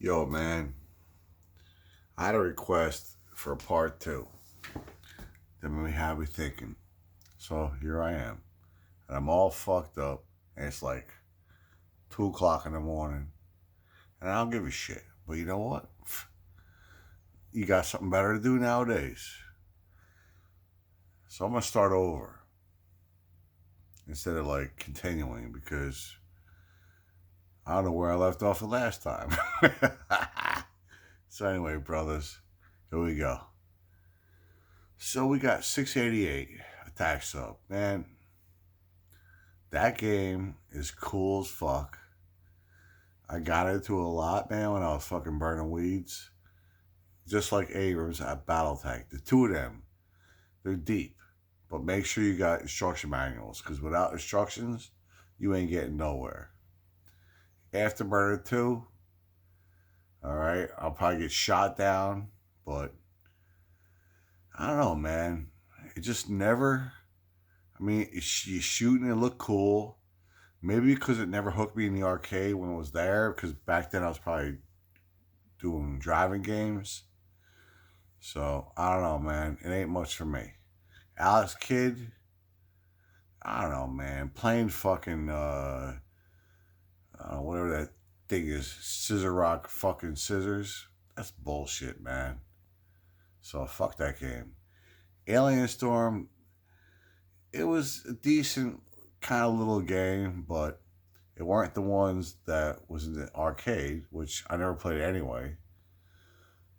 Yo, man, I had a request for a part two that made me have me thinking. So here I am, and I'm all fucked up, and it's like 2 o'clock in the morning, and I don't give a shit. But you know what? You got something better to do nowadays. So I'm gonna start over instead of like continuing because I don't know where I left off the last time. So anyway, brothers, here we go. So we got 688 attack sub. Man, that game is cool as fuck. I got into a lot, man, when I was fucking burning weeds. Just like Abrams at Battletech. The two of them, they're deep. But make sure you got instruction manuals, because without instructions, you ain't getting nowhere. Afterburner 2, alright, I'll probably get shot down, but I don't know, man. It just never. I mean, you shooting, it look cool. Maybe because it never hooked me in the arcade when it was there, because back then I was probably doing driving games. So I don't know, man. It ain't much for me. Alex Kidd, I don't know, man. Playing fucking whatever that thing is, scissor rock fucking scissors. That's bullshit, man. So fuck that game. Alien Storm, it was a decent kind of little game, but it weren't the ones that was in the arcade, which I never played anyway.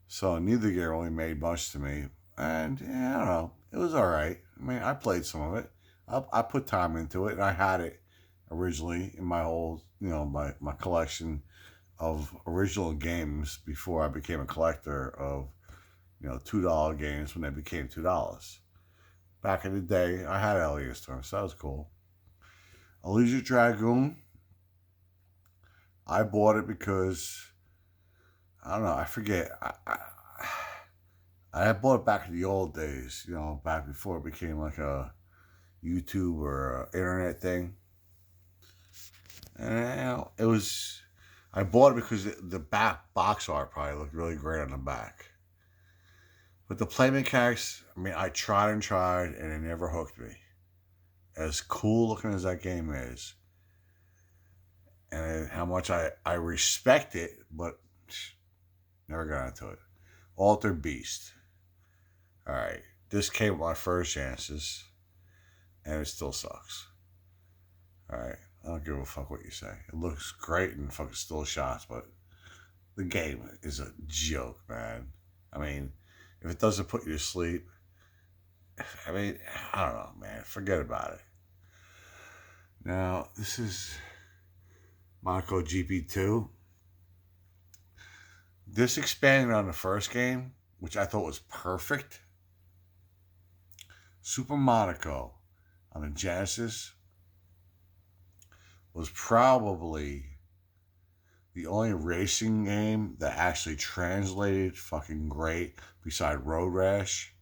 So neither game really made much to me. And yeah, I don't know. It was all right. I mean, I played some of it. I put time into it, and I had it originally in my whole, my collection of original games before I became a collector of, $2 games when they became $2. Back in the day, I had Alien Storm, so that was cool. Elysia Dragoon, I bought it because I don't know. I forget. I bought it back in the old days. Back before it became like a YouTube or a internet thing. And it was. I bought it because the back box art probably looked really great on the back. But the play mechanics, I mean, I tried and tried, and it never hooked me. As cool looking as that game is, and how much I respect it, but never got into it. Altered Beast. All right, this came with my first chances, and it still sucks. All right, I don't give a fuck what you say. It looks great and fucking still shots, but the game is a joke, man. I mean, if it doesn't put you to sleep, I mean, I don't know, man. Forget about it. Now, this is Monaco GP2. This expanded on the first game, which I thought was perfect. Super Monaco on the Genesis was probably the only racing game that actually translated fucking great beside Road Rash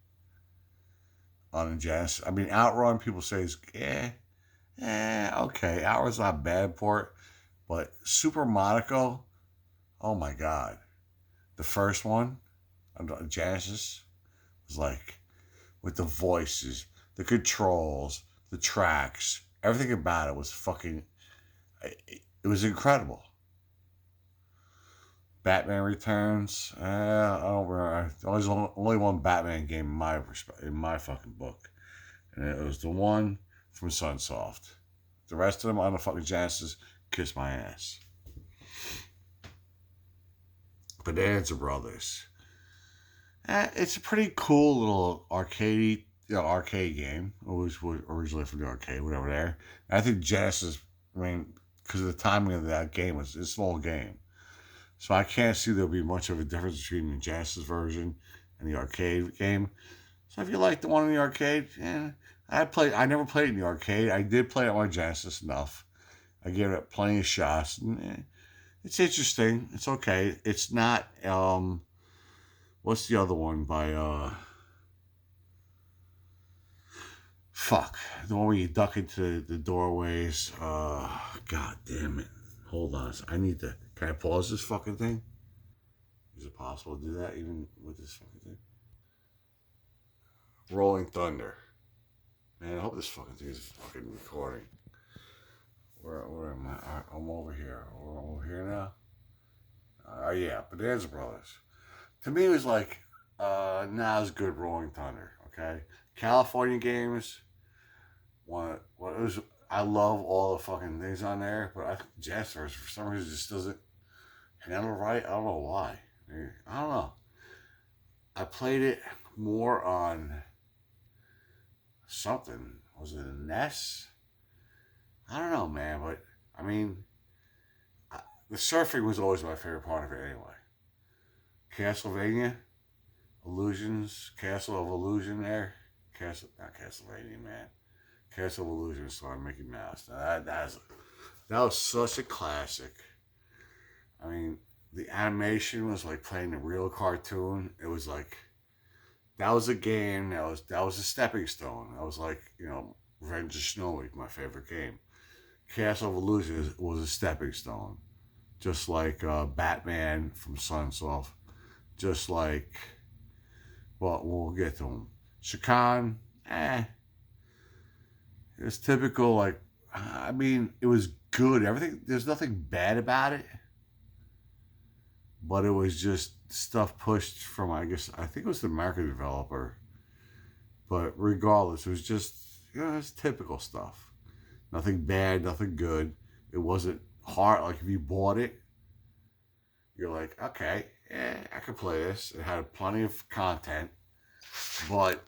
on the Genesis. I mean, Outrun, people say is, okay. Outrun's not bad port, but Super Monaco, oh my God. The first one on Genesis was like, with the voices, the controls, the tracks, everything about it was fucking. It was incredible. Batman Returns. I don't remember. There's only one Batman game in my fucking book, and it was the one from Sunsoft. The rest of them on the fucking Genesis kiss my ass. Bonanza Brothers. It's a pretty cool little arcade game. It was originally from the arcade, whatever there. And I think Genesis, I mean, because of the timing of that game, it's a small game. So I can't see there'll be much of a difference between the Genesis version and the arcade game. So if you like the one in the arcade, I never played it in the arcade. I did play it on my Genesis enough. I gave it plenty of shots. And, it's interesting. It's okay. It's not. What's the other one by fuck, the one where you duck into the doorways. God damn it. Hold on. I need to. Can I pause this fucking thing? Is it possible to do that even with this fucking thing? Rolling Thunder. Man, I hope this fucking thing is fucking recording. Where am I? I'm over here. We're over here now. Yeah, Bonanza Brothers. To me, it was like not as good Rolling Thunder. Okay, California games. What it was? I love all the fucking things on there, but I think Jazz Stars for some reason just doesn't handle right. I don't know why. I don't know. I played it more on something. Was it a NES? I don't know, man. But I mean, the surfing was always my favorite part of it anyway. Castlevania, Illusions, Castle of Illusion there. Not Castlevania, man. Castle of Illusion starring Mickey Mouse. Now that was such a classic. I mean, the animation was like playing a real cartoon. It was like that was a game. That was a stepping stone. That was like Revenge of Snowy, my favorite game. Castle of Illusion was a stepping stone, just like Batman from Sunsoft. Just like, well, we'll get to him. Shakan, it's typical. Like, I mean, it was good. Everything. There's nothing bad about it, but it was just stuff pushed from. I think it was the market developer. But regardless, it was just it's typical stuff. Nothing bad, nothing good. It wasn't hard. Like if you bought it, you're like, okay, I could play this. It had plenty of content, but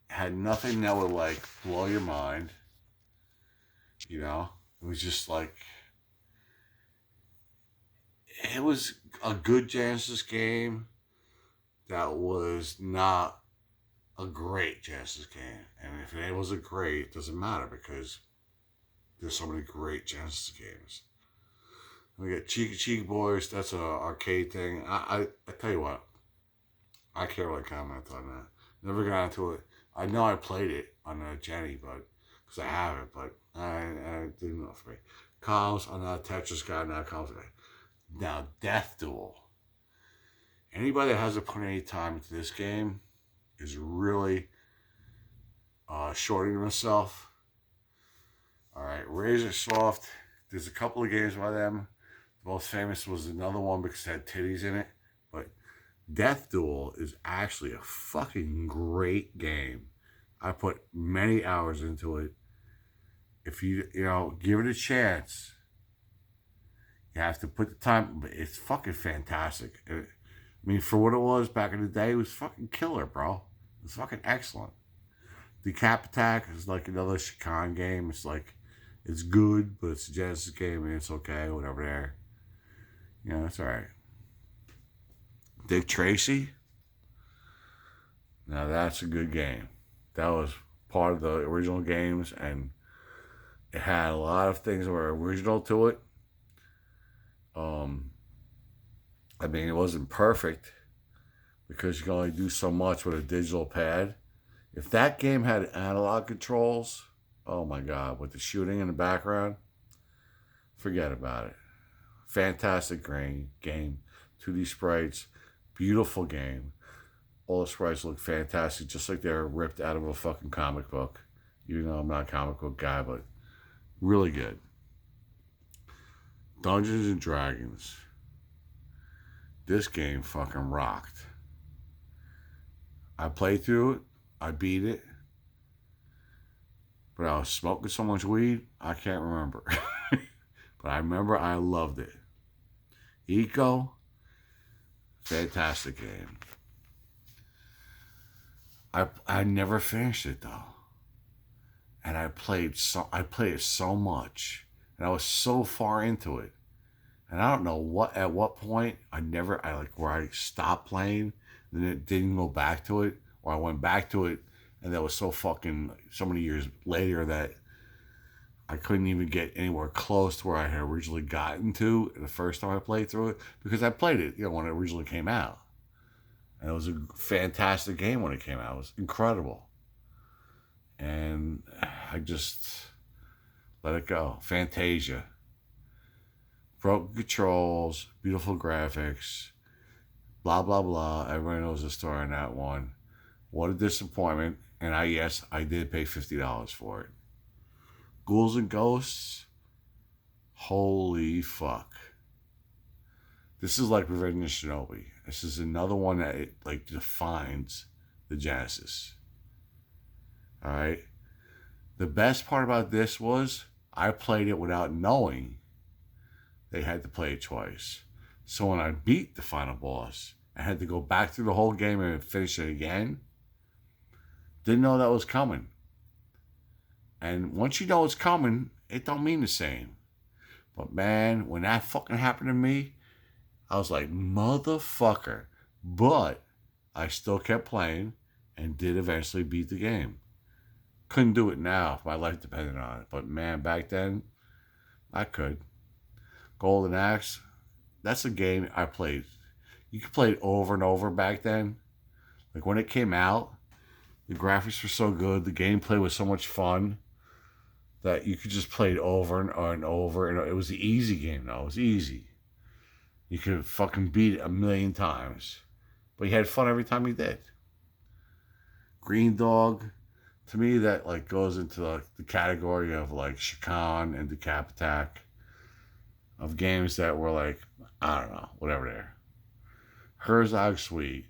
had nothing that would like blow your mind. It was just like it was a good Genesis game that was not a great Genesis game. And if it wasn't great, it doesn't matter because there's so many great Genesis games. We got Cheeky Cheeky Boys. That's an arcade thing. I tell you what, I can't really comment on that. Never got into it. I know I played it on a Genny, but because I have it, but I didn't know for me. Comms, I'm not a Tetris guy, not a comms guy. Now, Death Duel. Anybody that hasn't put any time into this game is really shorting themselves. All right, Razor Soft. There's a couple of games by them. The most famous was another one because it had titties in it. But Death Duel is actually a fucking great game. I put many hours into it. If you give it a chance, you have to put the time. But it's fucking fantastic. I mean, for what it was back in the day, it was fucking killer, bro. It was fucking excellent. The Cap Attack is like another Shakan game. It's like, it's good, but it's a Genesis game and it's okay, whatever there. It's alright. Dick Tracy. Now that's a good game. That was part of the original games and it had a lot of things that were original to it. I mean, it wasn't perfect because you can only do so much with a digital pad. If that game had analog controls, oh my God, with the shooting in the background, forget about it. Fantastic game, 2D sprites, beautiful game. All the sprites look fantastic, just like they're ripped out of a fucking comic book. I'm not a comic book guy, but really good. Dungeons and Dragons. This game fucking rocked. I played through it. I beat it. But I was smoking so much weed, I can't remember. But I remember I loved it. Eco, fantastic game. I never finished it though. And I played it so much. And I was so far into it. And I don't know at what point where I stopped playing, then it didn't go back to it, or I went back to it, and that was so many years later that I couldn't even get anywhere close to where I had originally gotten to the first time I played through it, because I played it, when it originally came out. And it was a fantastic game when it came out. It was incredible. And I just let it go. Fantasia. Broken controls, beautiful graphics, Blah, blah, blah. Everybody knows the story on that one. What a disappointment. And I did pay $50 for it. Ghouls and Ghosts. Holy fuck. This is like Revenge of Shinobi. This is another one that like defines the Genesis. Alright? The best part about this was I played it without knowing they had to play it twice. So when I beat the final boss, I had to go back through the whole game and finish it again. Didn't know that was coming. And once you know it's coming, it don't mean the same. But man, when that fucking happened to me, I was like, motherfucker. But I still kept playing and did eventually beat the game. Couldn't do it now if my life depended on it. But man, back then, I could. Golden Axe, that's a game I played. You could play it over and over back then. Like when it came out, the graphics were so good, the gameplay was so much fun that you could just play it over and over. And it was the easy game, though. It was easy. You could fucking beat it 1,000,000 times. But you had fun every time you did. Green Dog, to me, that like goes into the category of like Shakan and Decap Attack. Of games that were like, I don't know, whatever they are. Herzog Sweet.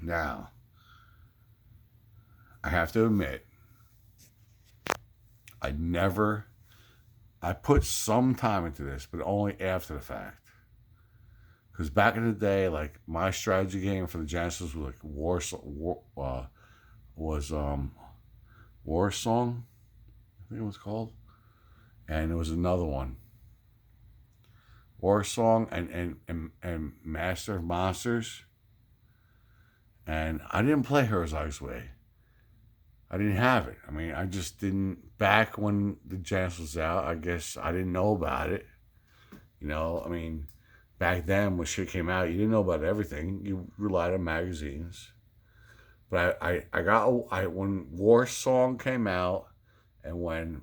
Now, I have to admit, I put some time into this, but only after the fact. Because back in the day, like my strategy game for the Genesis was like War Song, I think it was called, and there was another one, War Song and Master of Monsters, and I didn't play Herzog's Way. I didn't have it. I mean, I just didn't. Back when the Genesis was out, I guess I didn't know about it. You know, I mean, back then when shit came out, you didn't know about everything. You relied on magazines. But when War Song came out, and when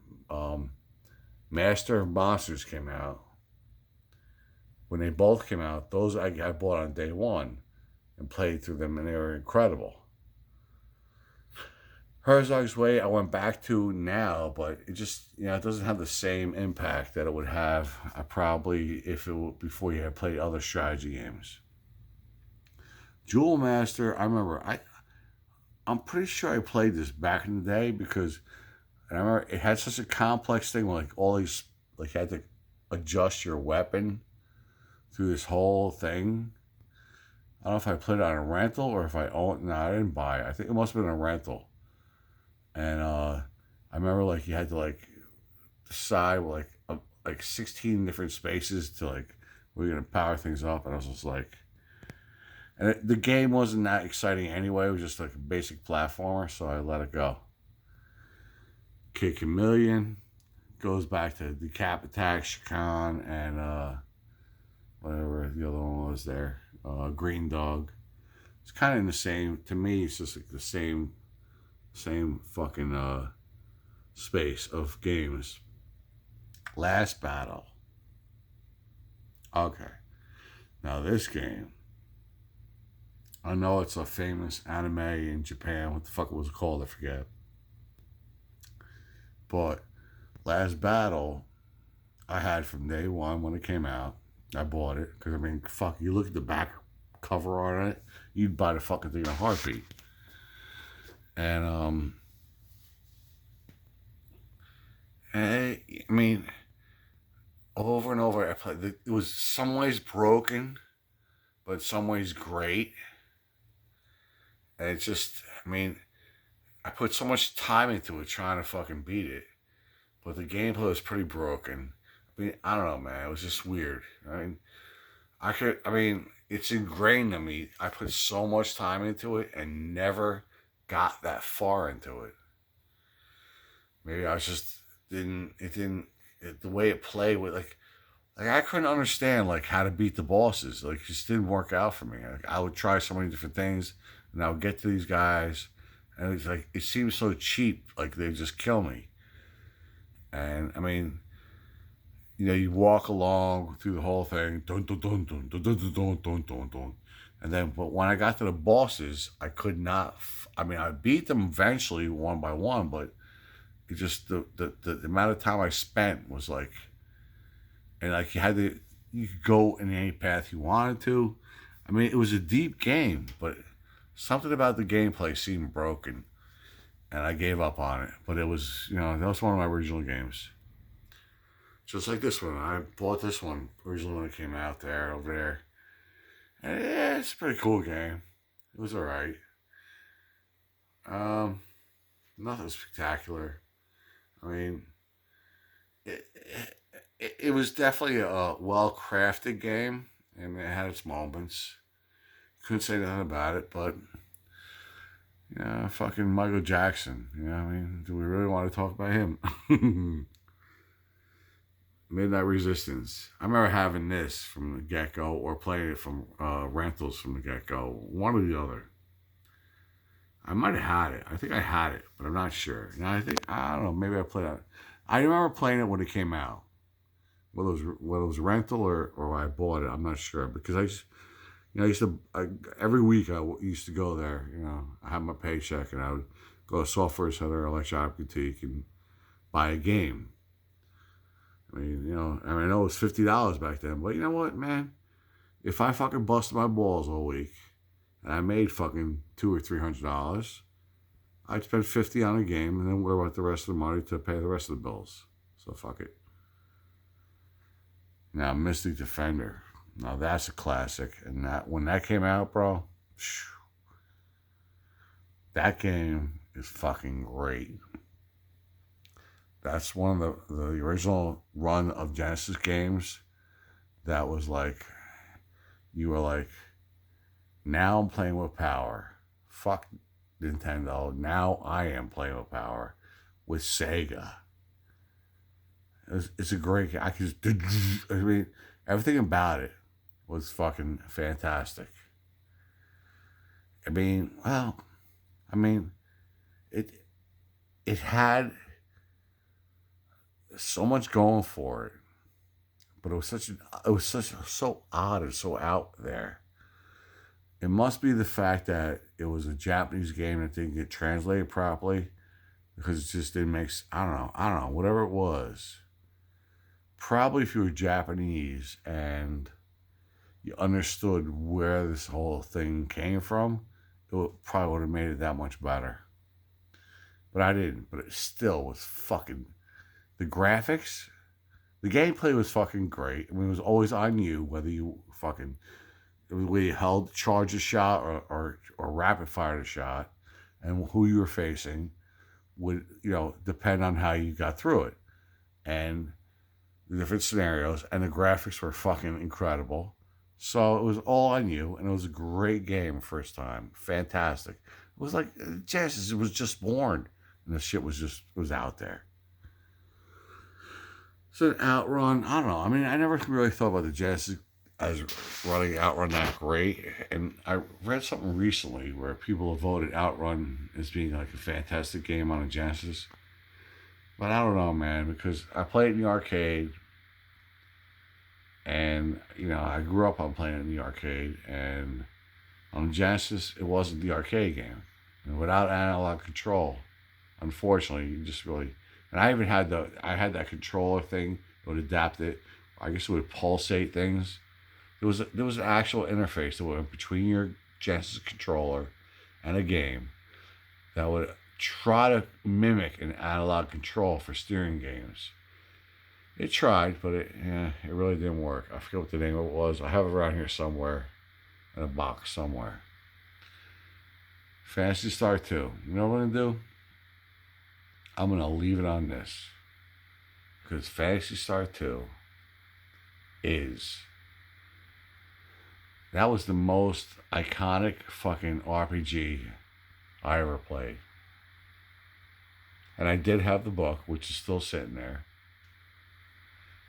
Master of Monsters came out, when they both came out, those I bought on day one and played through them, and they were incredible. Herzog's Way I went back to now, but it just, it doesn't have the same impact that it would have probably before you had played other strategy games. Jewel Master, I remember, I'm pretty sure I played this back in the day because I remember it had such a complex thing where like all these, like you had to adjust your weapon through this whole thing. I don't know if I played it on a rental or if I owned it. No, I didn't buy it. I think it must have been a rental. And I remember like you had to like decide like 16 different spaces to like we're gonna power things up, and I was just like, and the game wasn't that exciting anyway. It was just like a basic platformer, so I let it go. Kid Chameleon goes back to Decap Attack, Shakan, and whatever the other one was there. Green Dog. It's kind of in the same. To me, it's just like the same fucking space of games. Last Battle. Okay. Now this game, I know it's a famous anime in Japan. What the fuck it was called, I forget. But Last Battle, I had from day one when it came out. I bought it because I mean, fuck, you look at the back cover on it, you'd buy the fucking thing in a heartbeat. And I mean, over and over I played. It was some ways broken, but some ways great. And it's just, I mean, I put so much time into it trying to fucking beat it, but the gameplay was pretty broken. I mean, I don't know, man. It was just weird. I mean, it's ingrained in me. I put so much time into it and never got that far into it. Maybe I just the way it played with like I couldn't understand like how to beat the bosses. Like, it just didn't work out for me. Like, I would try so many different things, and I would get to these guys, and it's like it seemed so cheap. Like they'd just kill me. And I mean, you walk along through the whole thing, dun, dun, dun, dun, dun, dun, dun, dun, dun, dun, dun. And then, but when I got to the bosses, I could not. I mean, I beat them eventually one by one, but it just the amount of time I spent was like, and like you could go in any path you wanted to. I mean, it was a deep game, but something about the gameplay seemed broken, and I gave up on it. But it was, that was one of my original games. Just like this one, I bought this one originally when it came out there over there. And yeah, it's a pretty cool game. It was alright. Um, Nothing spectacular. I mean, it, it was definitely a well crafted game, and it had its moments. Couldn't say nothing about it, but fucking Michael Jackson. I mean, do we really want to talk about him? Midnight Resistance. I remember having this from the get go, or playing it from rentals from the get go. One or the other. I might have had it. I think I had it, but I'm not sure. I don't know. Maybe I played it. I remember playing it when it came out. Whether it was rental or I bought it, I'm not sure, because I used to every week I used to go there. I had my paycheck and I would go to Software Center, Electronic Boutique, and buy a game. I mean, I know it was $50 back then, but you know what, man? If I fucking busted my balls all week and I made fucking $200 or $300, I'd spend 50 on a game and then worry about the rest of the money to pay the rest of the bills. So fuck it. Now, Mystic Defender. Now that's a classic, and when that came out, bro, that game is fucking great. That's one of the original run of Genesis games that was like, you were like, now I'm playing with power. Fuck Nintendo. Now I am playing with power with Sega. It's a great game. I mean, everything about it was fucking fantastic. It had so much going for it, but it was so odd and so out there. It must be the fact that it was a Japanese game that didn't get translated properly, because it just didn't make. I don't know, whatever it was. Probably if you were Japanese and you understood where this whole thing came from, probably would have made it that much better. But I didn't. But it still was fucking. The graphics, the gameplay was fucking great. I mean, it was always on you, whether you fucking, whether you held, charge a shot or rapid fire a shot, and who you were facing would, depend on how you got through it. And the different scenarios, and the graphics were fucking incredible. So it was all on you, and it was a great game first time. Fantastic. It was like Genesis, it was just born, and the shit was out there. So Outrun, I don't know. I mean, I never really thought about the Genesis as running Outrun that great. And I read something recently where people have voted Outrun as being like a fantastic game on a Genesis. But I don't know, man, because I played it in the arcade. And, I grew up on playing it in the arcade. And on Genesis, it wasn't the arcade game. And without analog control, unfortunately, you just really... And I even had that controller thing that would adapt it. I guess it would pulsate things. There was an actual interface that went between your Genesis controller and a game that would try to mimic an analog control for steering games. It tried, but it really didn't work. I forget what the name of it was. I have it around here somewhere, in a box somewhere. Phantasy Star 2. You know what I'm going to do? I'm going to leave it on this. Because Phantasy Star 2 that was the most iconic fucking RPG I ever played. And I did have the book, which is still sitting there.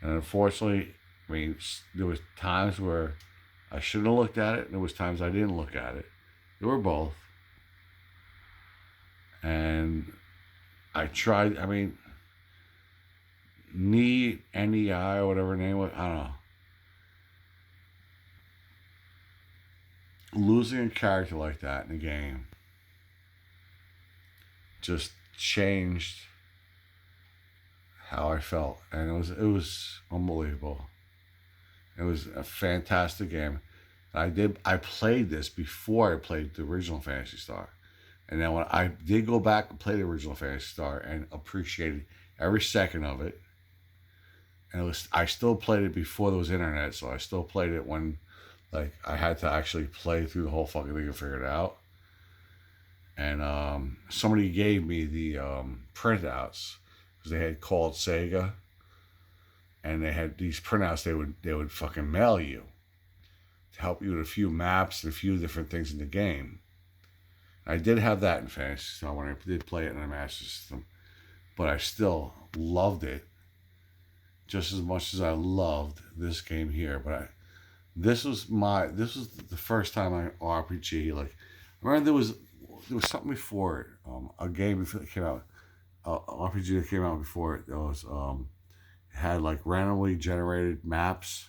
And unfortunately, I mean, there was times where I shouldn't have looked at it, and there was times I didn't look at it. There were both. And I tried, I mean, NEI, or whatever her name was. I don't know. Losing a character like that in a game just changed how I felt, and it was unbelievable. It was a fantastic game. I played this before I played the original Phantasy Star, and then when I did go back and play the original Phantasy Star and appreciated every second of it, and I still played it before there was internet, so I still played it when like I had to actually play through the whole fucking thing and figure it out. And somebody gave me the printouts because they had called Sega, and they had these printouts they would fucking mail you to help you with a few maps and a few different things in the game. I did have that in Fantasy Star when I did play it in the Master System, but I still loved it just as much as I loved this game here. But this was the first time I RPG. Like, I remember there was something before it, a game before it came out, RPG that came out before it. There was it had like randomly generated maps.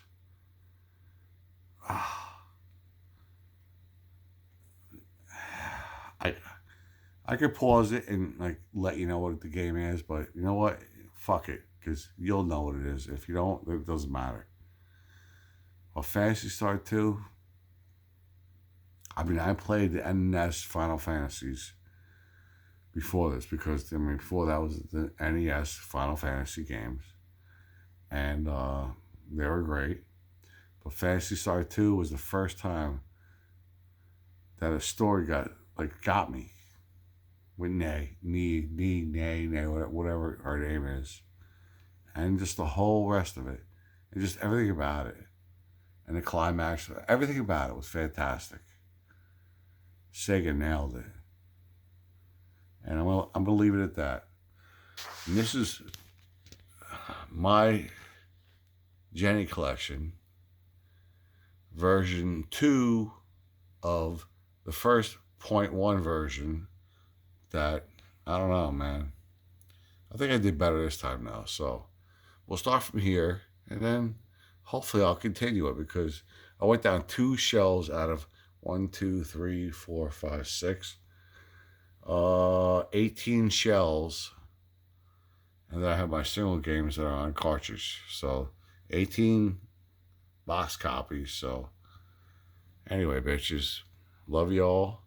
I I could pause it and like let you know what the game is, but you know what? Fuck it, because you'll know what it is. If you don't, it doesn't matter. Well, Fantasy Star 2, I mean, I played the NES Final Fantasies before this because, I mean, before that was the NES Final Fantasy games, and they were great. But Fantasy Star 2 was the first time that a story got me with Nay, whatever her name is, and just the whole rest of it, and just everything about it, and the climax, everything about it was fantastic. Sega nailed it, and I'm gonna leave it at that. And this is my Genny collection, version 2 of the first .1 version. That, I don't know, man. I think I did better this time now. So we'll start from here, and then hopefully I'll continue it because I went down 2 shelves out of 1, 2, 3, 4, 5, 6, 18 shells, and then I have my single games that are on cartridge. So 18 box copies. So anyway, bitches, love y'all.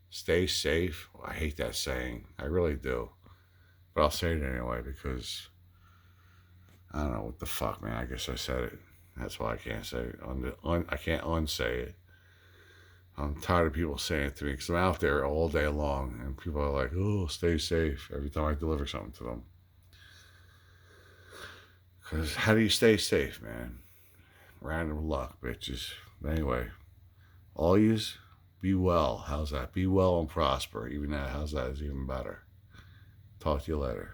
Stay safe. I hate that saying. I really do. But I'll say it anyway because I don't know what the fuck, man. I guess I said it. That's why I can't say it. I can't unsay it. I'm tired of people saying it to me because I'm out there all day long and people are like, oh, stay safe every time I deliver something to them. Because how do you stay safe, man? Random luck, bitches. But anyway, all yous, be well. How's that? Be well and prosper. Even that, how's that is even better. Talk to you later.